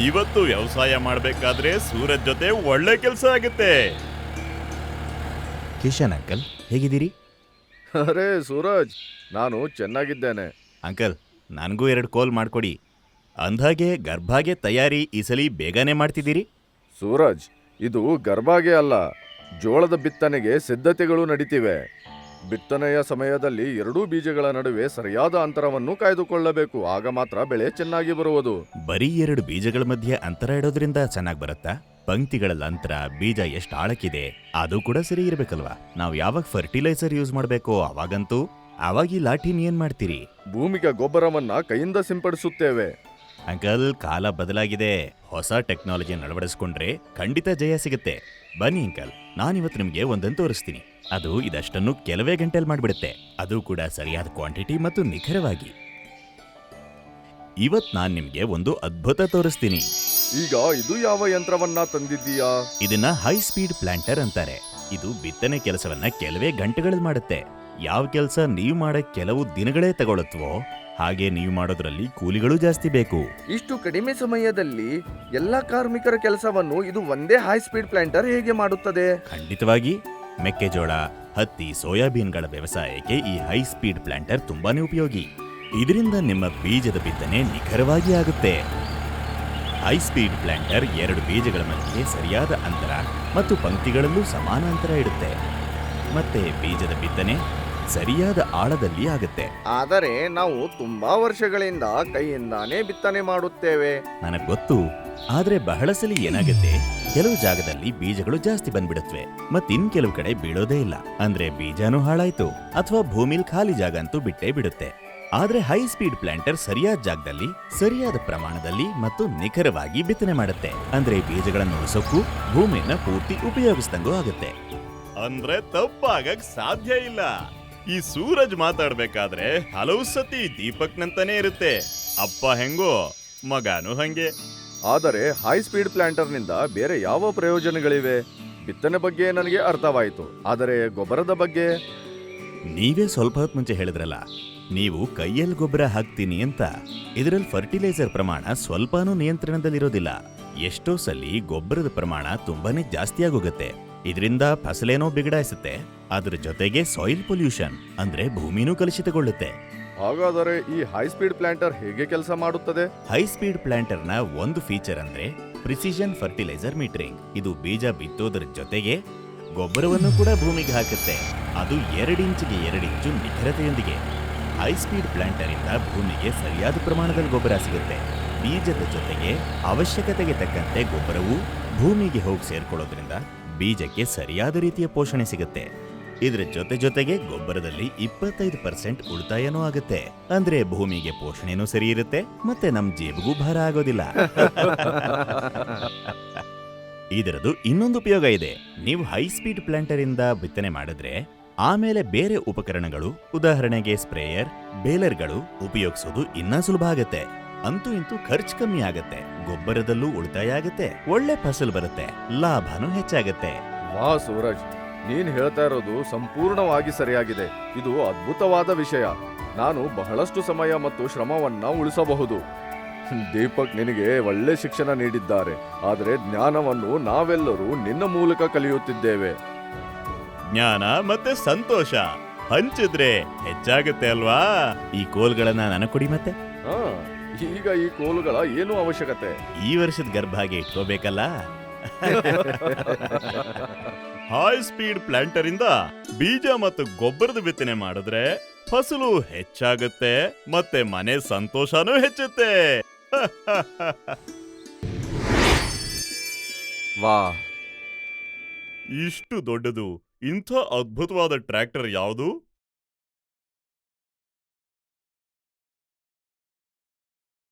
ಇವತ್ತು ವ್ಯವಸಾಯ ಮಾಡ್ಬೇಕಾದ್ರೆ ಸೂರಜ್ ಜೊತೆ ಒಳ್ಳೆ ಕೆಲಸ ಆಗುತ್ತೆ. ಕಿಶನ್ ಅಂಕಲ್ ಹೇಗಿದ್ದೀರಿ? ಅರೆ ಸೂರಜ್, ನಾನು ಚೆನ್ನಾಗಿದ್ದೇನೆ. ಅಂಕಲ್, ನನಗೂ 2 ಕೋಲ್ ಮಾಡ್ಕೊಡಿ. ಅಂದ್ಹಾಗೆ ಗರ್ಭಾಗೆ ತಯಾರಿ ಈ ಸಲ ಬೇಗನೆ ಮಾಡ್ತಿದ್ದೀರಿ? ಸೂರಜ್, ಇದು ಗರ್ಭಾಗೆ ಅಲ್ಲ, ಜೋಳದ ಬಿತ್ತನೆಗೆ ಸಿದ್ಧತೆಗಳು ನಡೀತಿವೆ. ಬಿತ್ತನೆಯ ಸಮಯದಲ್ಲಿ ಎರಡೂ ಬೀಜಗಳ ನಡುವೆ ಸರಿಯಾದ ಅಂತರವನ್ನು ಕಾಯ್ದುಕೊಳ್ಳಬೇಕು. ಆಗ ಮಾತ್ರ ಬೆಳೆ ಚೆನ್ನಾಗಿ ಬರುವುದು. ಬರೀ 2 ಬೀಜಗಳ ಮಧ್ಯೆ ಅಂತರ ಇಡೋದ್ರಿಂದ ಚೆನ್ನಾಗಿ ಬರುತ್ತಾ? ಪಂಕ್ತಿಗಳ ಅಂತರ, ಬೀಜ ಎಷ್ಟು ಆಳಕ್ಕಿದೆ ಅದು ಕೂಡ ಸರಿ ಇರಬೇಕಲ್ವಾ? ನಾವು ಯಾವಾಗ ಫರ್ಟಿಲೈಸರ್ ಯೂಸ್ ಮಾಡಬೇಕೋ ಅವಾಗ ಈ ಲಾಠಿನ ಏನ್ ಮಾಡ್ತೀರಿ? ಭೂಮಿಗೆ ಗೊಬ್ಬರವನ್ನ ಕೈಯಿಂದ ಸಿಂಪಡಿಸುತ್ತೇವೆ. ಅಂಕಲ್, ಕಾಲ ಬದಲಾಗಿದೆ. ಹೊಸ ಟೆಕ್ನಾಲಜಿ ಅಳವಡಿಸ್ಕೊಂಡ್ರೆ ಖಂಡಿತ ಜಯ ಸಿಗುತ್ತೆ. ಬನ್ನಿ ಅಂಕಲ್, ನಾನಿವತ್ತು ನಿಮ್ಗೆ ಒಂದನ್ನು ತೋರಿಸ್ತೀನಿ. ಅದು ಇದಷ್ಟನ್ನು ಕೆಲವೇ ಗಂಟೆಯಲ್ಲಿ ಮಾಡಿಬಿಡುತ್ತೆ. ಅದು ಕೂಡ ಸರಿಯಾದ ಕ್ವಾಂಟಿಟಿ ಮತ್ತು ನಿಖರವಾಗಿ. ಇವತ್ ನಾನ್ ನಿಮ್ಗೆ ಒಂದು ಅದ್ಭುತ ತೋರಿಸ್ತೀನಿ. ಈಗ ಇದು ಯಾವ ಯಂತ್ರವನ್ನ ತಂದಿದ್ದೀಯಾ? ಇದನ್ನ ಹೈ ಸ್ಪೀಡ್ ಪ್ಲಾಂಟರ್ ಅಂತಾರೆ. ಇದು ಬಿತ್ತನೆ ಕೆಲಸವನ್ನ ಕೆಲವೇ ಗಂಟೆಗಳಲ್ಲಿ ಮಾಡುತ್ತೆ. ಯಾವ ಕೆಲಸ ನೀವು ಮಾಡಕ್ ಕೆಲವು ದಿನಗಳೇ ತಗೊಳತ್ವೋ ಹಾಗೆ ನೀವು ಮಾಡೋದ್ರಲ್ಲಿ ಕೂಲಿಗಳು ಜಾಸ್ತಿ ಬೇಕು. ಇಷ್ಟು ಕಡಿಮೆ ಸಮಯದಲ್ಲಿ ಎಲ್ಲಾ ಕಾರ್ಮಿಕರ ಕೆಲಸವನ್ನು ಇದು ಒಂದೇ ಹೈ ಸ್ಪೀಡ್ ಪ್ಲಾಂಟರ್ ಹೇಗೆ ಮಾಡುತ್ತದೆ? ಖಂಡಿತವಾಗಿ ಮೆಕ್ಕೆಜೋಳ, ಹತ್ತಿ, ಸೋಯಾಬೀನ್ಗಳ ವ್ಯವಸಾಯಕ್ಕೆ ಈ ಹೈ ಸ್ಪೀಡ್ ಪ್ಲಾಂಟರ್ ತುಂಬಾನೇ ಉಪಯೋಗಿ. ಇದರಿಂದ ನಿಮ್ಮ ಬೀಜದ ಬಿತ್ತನೆ ನಿಖರವಾಗಿ ಆಗುತ್ತೆ. ಹೈ ಸ್ಪೀಡ್ ಪ್ಲಾಂಟರ್ 2 ಬೀಜಗಳ ಮಧ್ಯೆ ಸರಿಯಾದ ಅಂತರ ಮತ್ತು ಪಂಕ್ತಿಗಳಲ್ಲೂ ಸಮಾನ ಅಂತರ ಇಡುತ್ತೆ. ಮತ್ತೆ ಬೀಜದ ಬಿತ್ತನೆ ಸರಿಯಾದ ಆಳದಲ್ಲಿ ಆಗುತ್ತೆ. ಆದರೆ ನಾವು ತುಂಬಾ ವರ್ಷಗಳಿಂದ ಕೈಯಿಂದಾನೇ ಬಿತ್ತನೆ ಮಾಡುತ್ತೇವೆ. ನನಗ್ ಗೊತ್ತು, ಆದ್ರೆ ಬಹಳ ಸಲ ಏನಾಗುತ್ತೆ, ಕೆಲವು ಜಾಗದಲ್ಲಿ ಬೀಜಗಳು ಜಾಸ್ತಿ ಬಂದ್ಬಿಡುತ್ತವೆ, ಮತ್ತಿನ್ ಕೆಲವು ಕಡೆ ಬೀಳೋದೇ ಇಲ್ಲ. ಅಂದ್ರೆ ಬೀಜನೂ ಹಾಳಾಯ್ತು ಅಥವಾ ಭೂಮಿಲ್ ಖಾಲಿ ಜಾಗ ಅಂತೂ ಬಿಟ್ಟೇ ಬಿಡುತ್ತೆ. ಆದ್ರೆ ಹೈ ಸ್ಪೀಡ್ ಪ್ಲಾಂಟರ್ ಸರಿಯಾದ ಜಾಗದಲ್ಲಿ, ಸರಿಯಾದ ಪ್ರಮಾಣದಲ್ಲಿ ಮತ್ತು ನಿಖರವಾಗಿ ಬಿತ್ತನೆ ಮಾಡುತ್ತೆ. ಅಂದ್ರೆ ಬೀಜಗಳನ್ನು ಉಳಿಸೋಕ್ಕೂ ಭೂಮಿಯನ್ನ ಪೂರ್ತಿ ಉಪಯೋಗಿಸಿದಂಗೂ ಆಗುತ್ತೆ. ಅಂದ್ರೆ ತಪ್ಪಾಗಕ್ ಸಾಧ್ಯ ಇಲ್ಲ. ಈ ಸೂರಜ್ ಮಾತಾಡ್ಬೇಕಾದ್ರೆ ಹಲವು ಸತಿ ದೀಪಕ್ನಂತಾನೆ ಇರುತ್ತೆ. ಅಪ್ಪ ಹೆಂಗೋ ಮಗನೂ ಹಂಗೆ. ಆದರೆ ಹೈ ಸ್ಪೀಡ್ ಪ್ಲಾಂಟರ್ನಿಂದ ಬೇರೆ ಯಾವ ಪ್ರಯೋಜನಗಳಿವೆ? ಬಿತ್ತನೆ ಬಗ್ಗೆ ನನಗೆ ಅರ್ಥವಾಯಿತು, ಆದರೆ ಗೊಬ್ಬರದ ಬಗ್ಗೆ? ನೀವೇ ಸ್ವಲ್ಪ ಹೊತ್ತು ಮುಂಚೆ ಹೇಳಿದ್ರಲ್ಲ, ನೀವು ಕೈಯಲ್ಲಿ ಗೊಬ್ಬರ ಹಾಕ್ತೀನಿ ಅಂತ. ಇದರಲ್ಲಿ ಫರ್ಟಿಲೈಸರ್ ಪ್ರಮಾಣ ಸ್ವಲ್ಪನೂ ನಿಯಂತ್ರಣದಲ್ಲಿರೋದಿಲ್ಲ. ಎಷ್ಟೋ ಸಲ ಗೊಬ್ಬರದ ಪ್ರಮಾಣ ತುಂಬಾನೇ ಜಾಸ್ತಿ ಆಗೋಗುತ್ತೆ. ಇದರಿಂದ ಫಸಲೇನೋ ಬಿಗಡಾಯಿಸುತ್ತೆ, ಅದ್ರ ಜೊತೆಗೆ ಸಾಯಿಲ್ ಪೊಲ್ಯೂಷನ್ ಅಂದ್ರೆ ಭೂಮಿನೂ ಕಲುಷಿತಗೊಳ್ಳುತ್ತೆ. ಹಾಗಾದರೆ ಈ ಹೈ ಸ್ಪೀಡ್ ಪ್ಲಾಂಟರ್ ಹೇಗೆ ಕೆಲಸ ಮಾಡುತ್ತದೆ? ಹೈ ಸ್ಪೀಡ್ ಪ್ಲಾಂಟರ್ ನ ಒಂದು ಫೀಚರ್ ಅಂದ್ರೆ ಪ್ರಿಸಿಷನ್ ಫರ್ಟಿಲೈಸರ್ ಮೀಟರಿಂಗ್. ಇದು ಬೀಜ ಬಿತ್ತೋದ್ರ ಜೊತೆಗೆ ಗೊಬ್ಬರವನ್ನು ಕೂಡ ಭೂಮಿಗೆ ಹಾಕುತ್ತೆ. ಅದು 2 ಇಂಚಿಗೆ 2 ಇಂಚು ನಿಖರತೆಯೊಂದಿಗೆ. ಹೈ ಸ್ಪೀಡ್ ಪ್ಲಾಂಟರ್ ಇಂದ ಭೂಮಿಗೆ ಸರಿಯಾದ ಪ್ರಮಾಣದಲ್ಲಿ ಗೊಬ್ಬರ ಸಿಗುತ್ತೆ. ಬೀಜದ ಜೊತೆಗೆ ಅವಶ್ಯಕತೆಗೆ ತಕ್ಕಂತೆ ಗೊಬ್ಬರವು ಭೂಮಿಗೆ ಹೋಗಿ ಸೇರ್ಕೊಳ್ಳೋದ್ರಿಂದ ಬೀಜಕ್ಕೆ ಸರಿಯಾದ ರೀತಿಯ ಪೋಷಣೆ ಸಿಗುತ್ತೆ. ಇದ್ರ ಜೊತೆಗೆ ಗೊಬ್ಬರದಲ್ಲಿ 25% ಉಳಿತಾಯನೂ ಆಗುತ್ತೆ. ಅಂದ್ರೆ ಭೂಮಿಗೆ ಪೋಷಣೆನೂ ಸರಿ ಇರುತ್ತೆ, ಮತ್ತೆ ನಮ್ ಜೇಬಿಗೂ ಭಾರ ಆಗೋದಿಲ್ಲ. ಇದರದು ಇನ್ನೊಂದು ಉಪಯೋಗ ಇದೆ. ನೀವು ಹೈ ಸ್ಪೀಡ್ ಪ್ಲಾಂಟರ್ ಇಂದ ಬಿತ್ತನೆ ಮಾಡಿದ್ರೆ ಆಮೇಲೆ ಬೇರೆ ಉಪಕರಣಗಳು, ಉದಾಹರಣೆಗೆ ಸ್ಪ್ರೇಯರ್, ಬೇಲರ್ಗಳು ಉಪಯೋಗಿಸೋದು ಇನ್ನೂ ಸುಲಭ ಆಗತ್ತೆ. ಅಂತೂ ಇಂತೂ ಖರ್ಚು ಕಮ್ಮಿ ಆಗತ್ತೆ, ಗೊಬ್ಬರದಲ್ಲೂ ಉಳಿತಾಯ ಆಗತ್ತೆ, ಒಳ್ಳೆ ಫಸಲು ಬರುತ್ತೆ, ಲಾಭನೂ ಹೆಚ್ಚಾಗತ್ತೆ. ವಾ ಸೂರಜ್, ನೀನ್ ಹೇಳ್ತಾ ಇರೋದು ಸಂಪೂರ್ಣವಾಗಿ ಸರಿಯಾಗಿದೆ. ಇದು ಅದ್ಭುತವಾದ ವಿಷಯ. ನಾನು ಬಹಳಷ್ಟು ಸಮಯ ಮತ್ತು ಶ್ರಮವನ್ನ ಉಳಿಸಬಹುದು. ದೀಪಕ್ ನಿನಗೆ ಒಳ್ಳೆ ಶಿಕ್ಷಣ ನೀಡಿದ್ದಾರೆ, ಆದರೆ ಜ್ಞಾನವನ್ನು ನಾವೆಲ್ಲರೂ ನಿನ್ನ ಮೂಲಕ ಕಲಿಯುತ್ತಿದ್ದೇವೆ. ಜ್ಞಾನ ಮತ್ತೆ ಸಂತೋಷ ಹಂಚಿದ್ರೆ ಹೆಚ್ಚಾಗುತ್ತೆ ಅಲ್ವಾ? ಈ ಕೋಲ್ಗಳನ್ನ ನನಗೆ ಕೊಡಿ ಮತ್ತೆ. ಈಗ ಈ ಕೋಲುಗಳ ಏನು ಅವಶ್ಯಕತೆ? ಈ ವರ್ಷದ ಗರ್ಭಾಗೆ ಇಟ್ಕೋಬೇಕಲ್ಲ. ಹೈ ಸ್ಪೀಡ್ ಪ್ಲಾಂಟರ್ ಇಂದ ಬೀಜ ಮತ್ತು ಗೊಬ್ಬರದ ಬಿತ್ತನೆ ಮಾಡಿದ್ರೆ ಫಸಲು ಹೆಚ್ಚಾಗುತ್ತೆ, ಮತ್ತೆ ಮನೆ ಸಂತೋಷನೂ ಹೆಚ್ಚುತ್ತೆ. ವಾ, ಇಷ್ಟು ದೊಡ್ಡದು ಇಂಥ ಅದ್ಭುತವಾದ ಟ್ರ್ಯಾಕ್ಟರ್ ಯಾವುದು?